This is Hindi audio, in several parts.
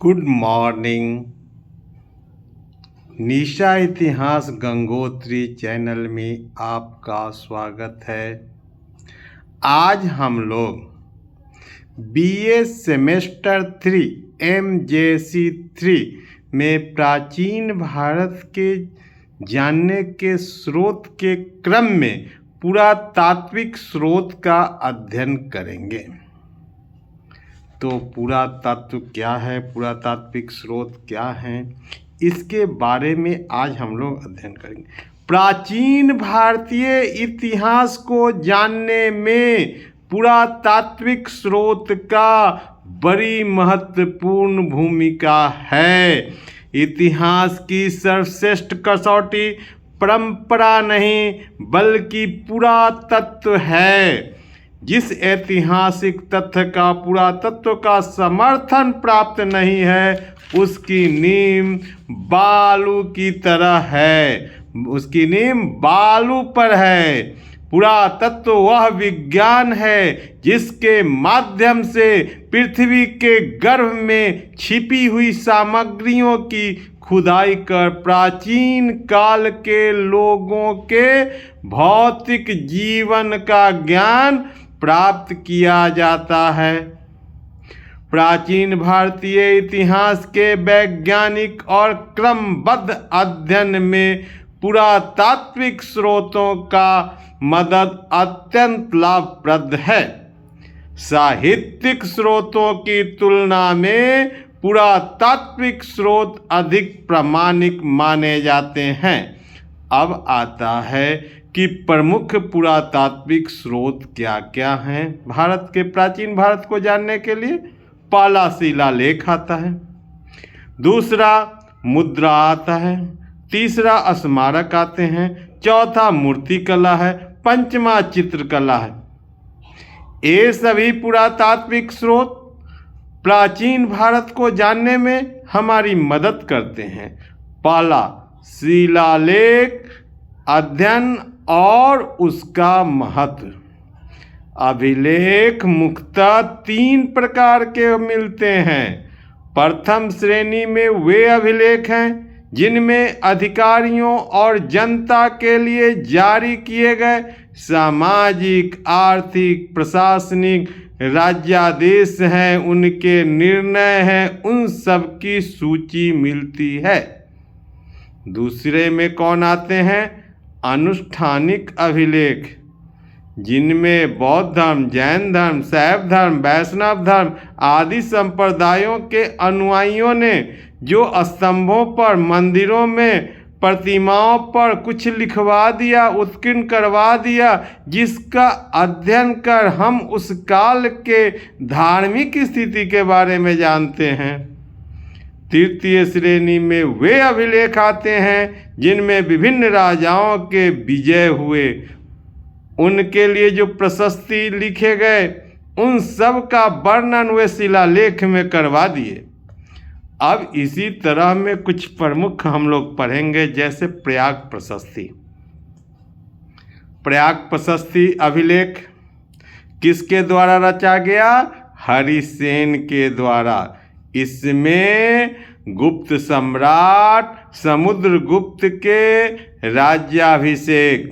Good morning. निशा इतिहास गंगोत्री चैनल में आपका स्वागत है। आज हम लोग बीए सेमेस्टर 3 MJC 3 में प्राचीन भारत के जानने के स्रोत के क्रम में पुरातात्विक स्रोत का अध्ययन करेंगे। तो पुरातत्व क्या है, पुरातात्विक स्रोत क्या हैं, इसके बारे में आज हम लोग अध्ययन करेंगे। प्राचीन भारतीय इतिहास को जानने में पुरातात्विक स्रोत का बड़ी महत्वपूर्ण भूमिका है। इतिहास की सर्वश्रेष्ठ कसौटी परंपरा नहीं बल्कि पुरातत्व है। जिस ऐतिहासिक तथ्य का पुरातत्व का समर्थन प्राप्त नहीं है उसकी नींव बालू की तरह है, उसकी नींव बालू पर है। पुरातत्व वह विज्ञान है जिसके माध्यम से पृथ्वी के गर्भ में छिपी हुई सामग्रियों की खुदाई कर प्राचीन काल के लोगों के भौतिक जीवन का ज्ञान प्राप्त किया जाता है। प्राचीन भारतीय इतिहास के वैज्ञानिक और क्रमबद्ध अध्ययन में पुरातात्विक स्रोतों का मदद अत्यंत लाभप्रद है। साहित्यिक स्रोतों की तुलना में पुरातात्विक स्रोत अधिक प्रामाणिक माने जाते हैं। अब आता है कि प्रमुख पुरातात्विक स्रोत क्या क्या हैं भारत के। प्राचीन भारत को जानने के लिए पहला शिलालेख आता है, दूसरा मुद्रा आता है, तीसरा स्मारक आते हैं, चौथा मूर्तिकला है, पंचमा चित्रकला है। ये सभी पुरातात्विक स्रोत प्राचीन भारत को जानने में हमारी मदद करते हैं। पहला शिलालेख अध्ययन और उसका महत्व। अभिलेख मुख्यतः 3 प्रकार के मिलते हैं। प्रथम श्रेणी में वे अभिलेख हैं जिनमें अधिकारियों और जनता के लिए जारी किए गए सामाजिक, आर्थिक, प्रशासनिक राज्यादेश हैं, उनके निर्णय हैं, उन सब की सूची मिलती है। दूसरे में कौन आते हैं? अनुष्ठानिक अभिलेख, जिनमें बौद्ध धर्म, जैन धर्म, शैव धर्म, वैष्णव धर्म आदि संप्रदायों के अनुयायियों ने जो स्तंभों पर, मंदिरों में, प्रतिमाओं पर कुछ लिखवा दिया, उत्कीर्ण करवा दिया, जिसका अध्ययन कर हम उस काल के धार्मिक स्थिति के बारे में जानते हैं। तृतीय श्रेणी में वे अभिलेख आते हैं जिनमें विभिन्न राजाओं के विजय हुए, उनके लिए जो प्रशस्ति लिखे गए, उन सब का वर्णन वे शिलालेख में करवा दिए। अब इसी तरह में कुछ प्रमुख हम लोग पढ़ेंगे, जैसे प्रयाग प्रशस्ति। प्रयाग प्रशस्ति अभिलेख किसके द्वारा रचा गया? हरिसेन के द्वारा। इसमें गुप्त सम्राट समुद्रगुप्त के राज्याभिषेक,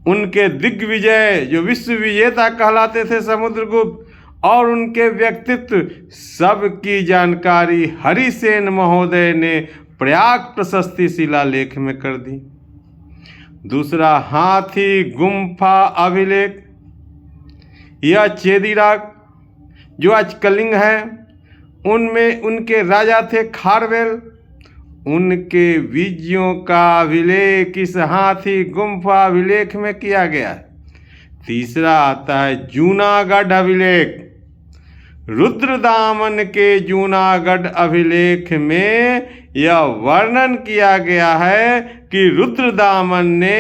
उनके दिग्विजय, जो विश्व विजेता कहलाते थे समुद्रगुप्त, और उनके व्यक्तित्व सब की जानकारी हरिसेन महोदय ने प्रयाग प्रशस्ति शिलालेख में कर दी। दूसरा हाथी गुम्फा अभिलेख, यह चेदिराग जो आज कलिंग है, उनमें उनके राजा थे खारवेल, उनके विजयों का अभिलेख इस हाथी गुम्फा अभिलेख में किया गया है। तीसरा आता है जूनागढ़ अभिलेख। रुद्रदामन के जूनागढ़ अभिलेख में यह वर्णन किया गया है कि रुद्रदामन ने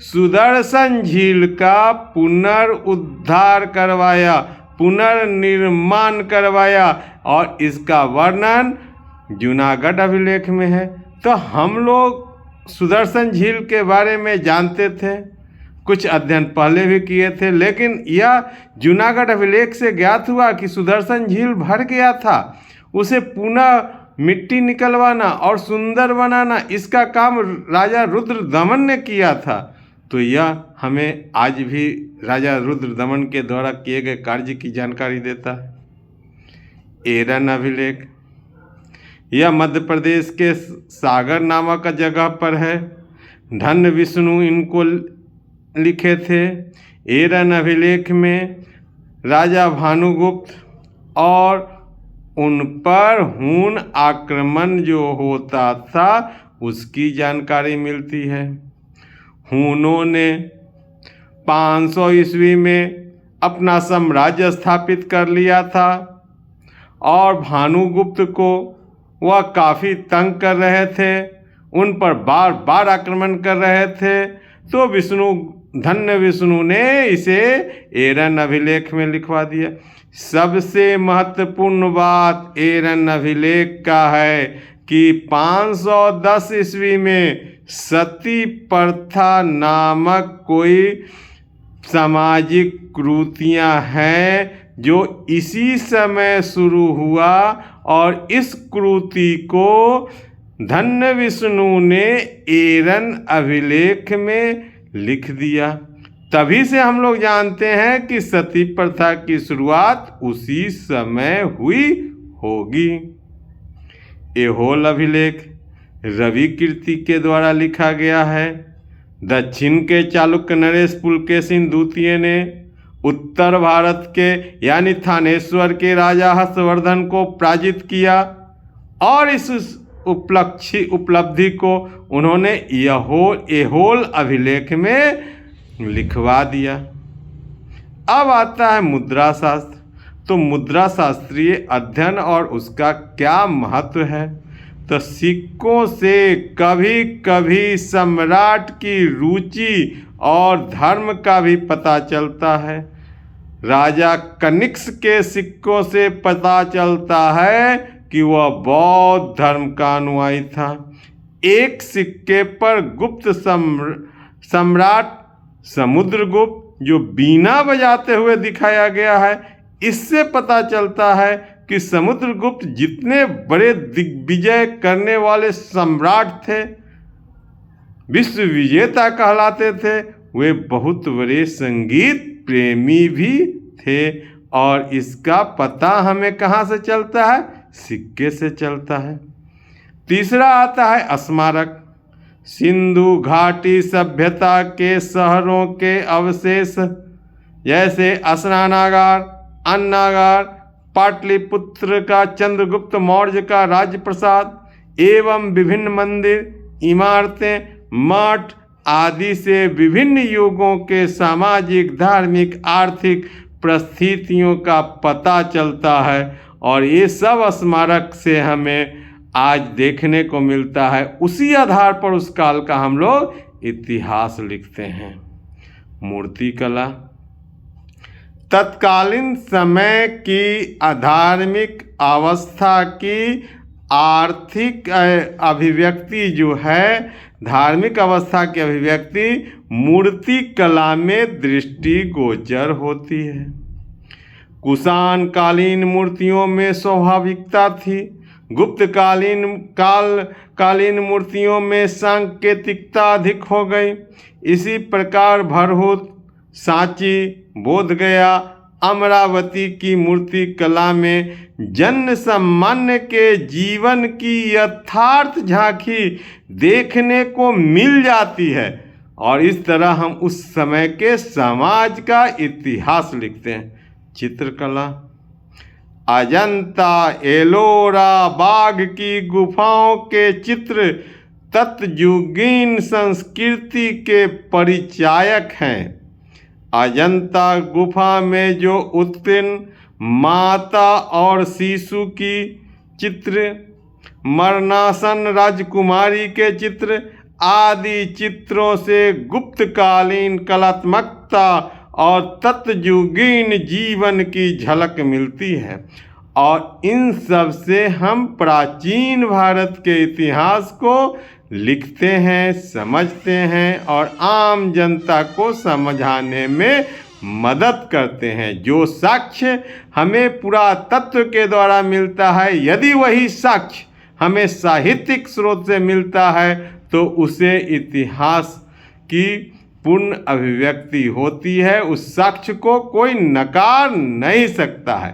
सुदर्शन झील का पुनरुद्धार करवाया, पुनर्निर्माण करवाया, और इसका वर्णन जूनागढ़ अभिलेख में है। तो हम लोग सुदर्शन झील के बारे में जानते थे, कुछ अध्ययन पहले भी किए थे, लेकिन यह जूनागढ़ अभिलेख से ज्ञात हुआ कि सुदर्शन झील भर गया था। उसे पुनः मिट्टी निकलवाना और सुंदर बनाना, इसका काम राजा रुद्रदमन ने किया था। तो यह हमें आज भी राजा रुद्रदमन के द्वारा किए गए कार्य की जानकारी देता है। एरन अभिलेख, यह मध्य प्रदेश के सागर नामक जगह पर है। धन्य विष्णु इनको लिखे थे। एरन अभिलेख में राजा भानुगुप्त और उन पर हूण आक्रमण जो होता था उसकी जानकारी मिलती है। हूणों ने 500 ईस्वी में अपना साम्राज्य स्थापित कर लिया था और भानुगुप्त को वह काफ़ी तंग कर रहे थे, उन पर बार बार आक्रमण कर रहे थे। तो धन्य विष्णु ने इसे एरन अभिलेख में लिखवा दिया। सबसे महत्वपूर्ण बात एरन अभिलेख का है कि 510 ईस्वी में सती प्रथा नामक कोई सामाजिक कुरीतियां हैं जो इसी समय शुरू हुआ और इस कुरीति को धन्य विष्णु ने एरन अभिलेख में लिख दिया। तभी से हम लोग जानते हैं कि सती प्रथा की शुरुआत उसी समय हुई होगी। ऐहोल अभिलेख रवि कीर्ति के द्वारा लिखा गया है। दक्षिण के चालुक्य नरेश पुलकेशिन द्वितीय ने उत्तर भारत के यानी थानेश्वर के राजा हर्षवर्धन को पराजित किया और इस उपलब्धि को उन्होंने ऐहोल अभिलेख में लिखवा दिया। अब आता है मुद्रा शास्त्र। तो मुद्रा शास्त्रीय अध्ययन और उसका क्या महत्व है? तो सिक्कों से कभी कभी सम्राट की रुचि और धर्म का भी पता चलता है। राजा कनिष्क के सिक्कों से पता चलता है कि वह बौद्ध धर्म का अनुयायी था। एक सिक्के पर गुप्त सम्राट समुद्रगुप्त जो बीना बजाते हुए दिखाया गया है, इससे पता चलता है कि समुद्रगुप्त जितने बड़े दिग्विजय करने वाले सम्राट थे, विश्व विजेता कहलाते थे, वे बहुत बड़े संगीत प्रेमी भी थे। और इसका पता हमें कहाँ से चलता है? सिक्के से चलता है। तीसरा आता है स्मारक। सिंधु घाटी सभ्यता के शहरों के अवशेष जैसे स्नानागार, अन्नागार, पाटलिपुत्र का चंद्रगुप्त मौर्य का राजप्रसाद एवं विभिन्न मंदिर, इमारतें, मठ आदि से विभिन्न युगों के सामाजिक, धार्मिक, आर्थिक परिस्थितियों का पता चलता है। और ये सब स्मारक से हमें आज देखने को मिलता है। उसी आधार पर उस काल का हम लोग इतिहास लिखते हैं। मूर्ति कला तत्कालीन समय की धार्मिक अवस्था की आर्थिक अभिव्यक्ति जो है, धार्मिक अवस्था की अभिव्यक्ति मूर्ति कला में दृष्टिगोचर होती है। कुषाण कालीन मूर्तियों में स्वाभाविकता थी, गुप्त कालीन मूर्तियों में सांकेतिकता अधिक हो गई। इसी प्रकार भरहुत, सांची, बोधगया, अमरावती की मूर्ति कला में जन सामान्य के जीवन की यथार्थ झांकी देखने को मिल जाती है। और इस तरह हम उस समय के समाज का इतिहास लिखते हैं। चित्रकला अजंता, एलोरा बाघ की गुफाओं के चित्र तत्युगीन संस्कृति के परिचायक हैं। अजंता गुफा में जो उत्कीर्ण माता और शिशु की चित्र, मरणासन राजकुमारी के चित्र आदि चित्रों से गुप्तकालीन कलात्मकता और तत्युगीन जीवन की झलक मिलती है। और इन सब से हम प्राचीन भारत के इतिहास को लिखते हैं, समझते हैं और आम जनता को समझाने में मदद करते हैं। जो साक्ष्य हमें पुरातत्व के द्वारा मिलता है, यदि वही साक्ष्य हमें साहित्यिक स्रोत से मिलता है तो उसे इतिहास की पूर्ण अभिव्यक्ति होती है। उस साक्ष्य को कोई नकार नहीं सकता है।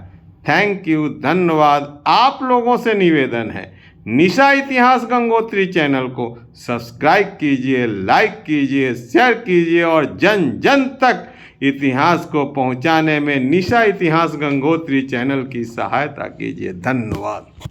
थैंक यू, धन्यवाद। आप लोगों से निवेदन है, निशा इतिहास गंगोत्री चैनल को सब्सक्राइब कीजिए, लाइक कीजिए, शेयर कीजिए और जन जन तक इतिहास को पहुंचाने में निशा इतिहास गंगोत्री चैनल की सहायता कीजिए। धन्यवाद।